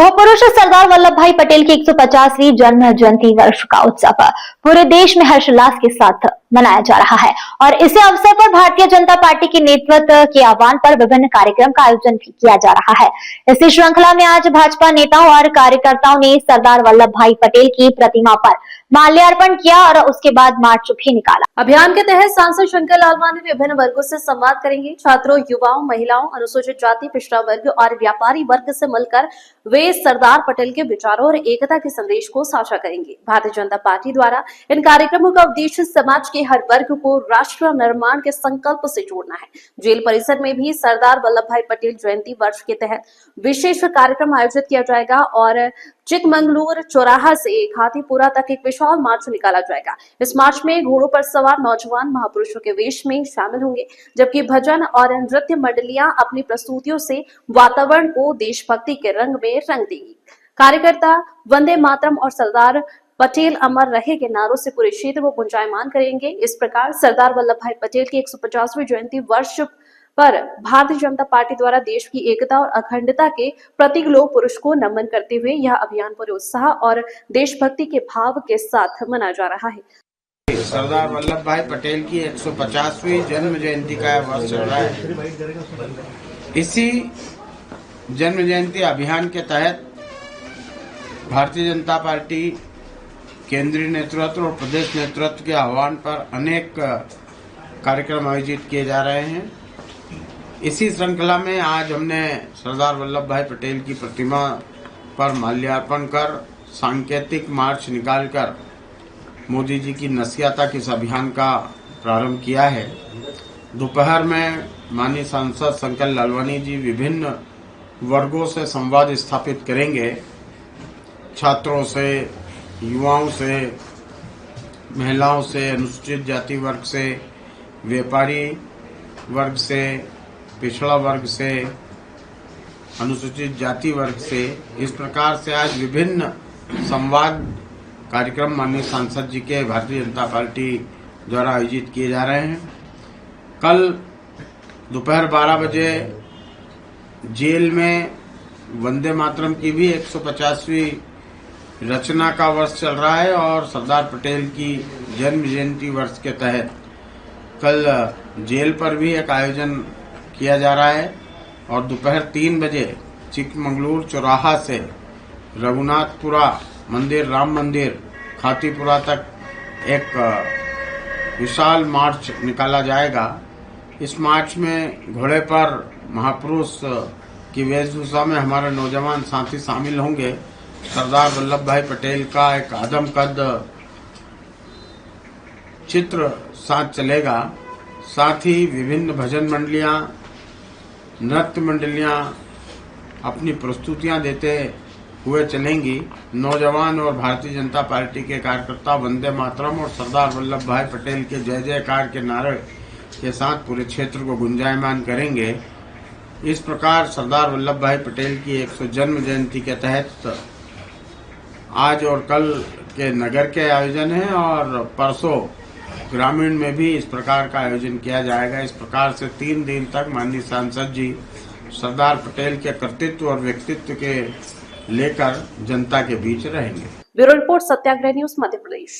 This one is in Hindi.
लौह-पुरुष सरदार वल्लभ भाई पटेल की 150वीं जन्म जयंती वर्ष का उत्सव पूरे देश में हर्षोल्लास के साथ मनाया जा रहा है और इसी अवसर पर भारतीय जनता पार्टी के नेतृत्व के आह्वान पर विभिन्न कार्यक्रम का आयोजन भी किया जा रहा है। इसी श्रृंखला में आज भाजपा नेताओं और कार्यकर्ताओं ने सरदार वल्लभ भाई पटेल की प्रतिमा पर माल्यार्पण किया और उसके बाद मार्च भी निकाला। अभियान के तहत सांसद शंकर लालवानी विभिन्न वर्गों से संवाद करेंगे। छात्रों, युवाओं, महिलाओं, अनुसूचित जाति, पिछड़ा वर्ग और व्यापारी वर्ग से मिलकर वे सरदार पटेल के विचारों और एकता के संदेश को साझा करेंगे। भारतीय जनता पार्टी द्वारा इन कार्यक्रमों का उद्देश्य समाज के हर वर्ग को राष्ट्र निर्माण के संकल्प से जोड़ना है। जेल परिसर में भी सरदार वल्लभ भाई पटेल जयंती वर्ष के तहत विशेष कार्यक्रम आयोजित किया जाएगा और चिकमंगलूर चौराहा से खातीपुरा तक एक विशाल मार्च निकाला जाएगा। इस मार्च में घोड़ों पर सवार नौजवान महापुरुषों के वेश में शामिल होंगे, जबकि भजन और नृत्य मंडलियां अपनी प्रस्तुतियों से वातावरण को देशभक्ति के रंग में रंग देंगी। कार्यकर्ता वंदे मातरम और सरदार पटेल अमर रहे के नारों से पूरे क्षेत्र को गुंजायमान करेंगे। इस प्रकार सरदार वल्लभ भाई पटेल की 150वीं जयंती वर्ष पर भारतीय जनता पार्टी द्वारा देश की एकता और अखंडता के प्रतीक लौह पुरुष को नमन करते हुए यह अभियान पूरे उत्साह और देशभक्ति के भाव के साथ मनाया जा रहा है। सरदार वल्लभ भाई पटेल की 150वीं जन्म जयंती का वर्ष चल रहा है। इसी जन्म जयंती अभियान के तहत भारतीय जनता पार्टी केंद्रीय नेतृत्व और प्रदेश नेतृत्व के आह्वान पर अनेक कार्यक्रम आयोजित किए जा रहे हैं। इसी श्रृंखला में आज हमने सरदार वल्लभ भाई पटेल की प्रतिमा पर माल्यार्पण कर सांकेतिक मार्च निकालकर मोदी जी की नसीहत तक इस अभियान का प्रारंभ किया है। दोपहर में माननीय सांसद शंकर लालवानी जी विभिन्न वर्गों से संवाद स्थापित करेंगे। छात्रों से, युवाओं से, महिलाओं से, अनुसूचित जाति वर्ग से, व्यापारी वर्ग से, पिछड़ा वर्ग से, अनुसूचित जाति वर्ग से, इस प्रकार से आज विभिन्न संवाद कार्यक्रम माननीय सांसद जी के भारतीय जनता पार्टी द्वारा आयोजित किए जा रहे हैं। कल दोपहर 12 बजे जेल में वंदे मातरम की भी 150वीं रचना का वर्ष चल रहा है और सरदार पटेल की जन्म जयंती वर्ष के तहत कल जेल पर भी एक आयोजन किया जा रहा है और दोपहर 3 बजे चिकमंगलूर चौराहा से रघुनाथपुरा मंदिर, राम मंदिर, खातीपुरा तक एक विशाल मार्च निकाला जाएगा। इस मार्च में घोड़े पर महापुरुष की वेशभूषा में हमारे नौजवान साथी शामिल होंगे। सरदार वल्लभ भाई पटेल का एक आदम कद चित्र साथ चलेगा। साथ ही विभिन्न भजन मंडलियां, नृत्य मंडलियां अपनी प्रस्तुतियां देते हुए चलेंगी। नौजवान और भारतीय जनता पार्टी के कार्यकर्ता वंदे मातरम और सरदार वल्लभ भाई पटेल के जय जयकार के नारे के साथ पूरे क्षेत्र को गुंजायमान करेंगे। इस प्रकार सरदार वल्लभ भाई पटेल की 100 जन्म जयंती के तहत आज और कल के नगर के आयोजन है और परसों ग्रामीण में भी इस प्रकार का आयोजन किया जाएगा। इस प्रकार से 3 दिन तक माननीय सांसद जी सरदार पटेल के कर्तृत्व और व्यक्तित्व के लेकर जनता के बीच रहेंगे। ब्यूरो रिपोर्ट, सत्याग्रह न्यूज, मध्य प्रदेश।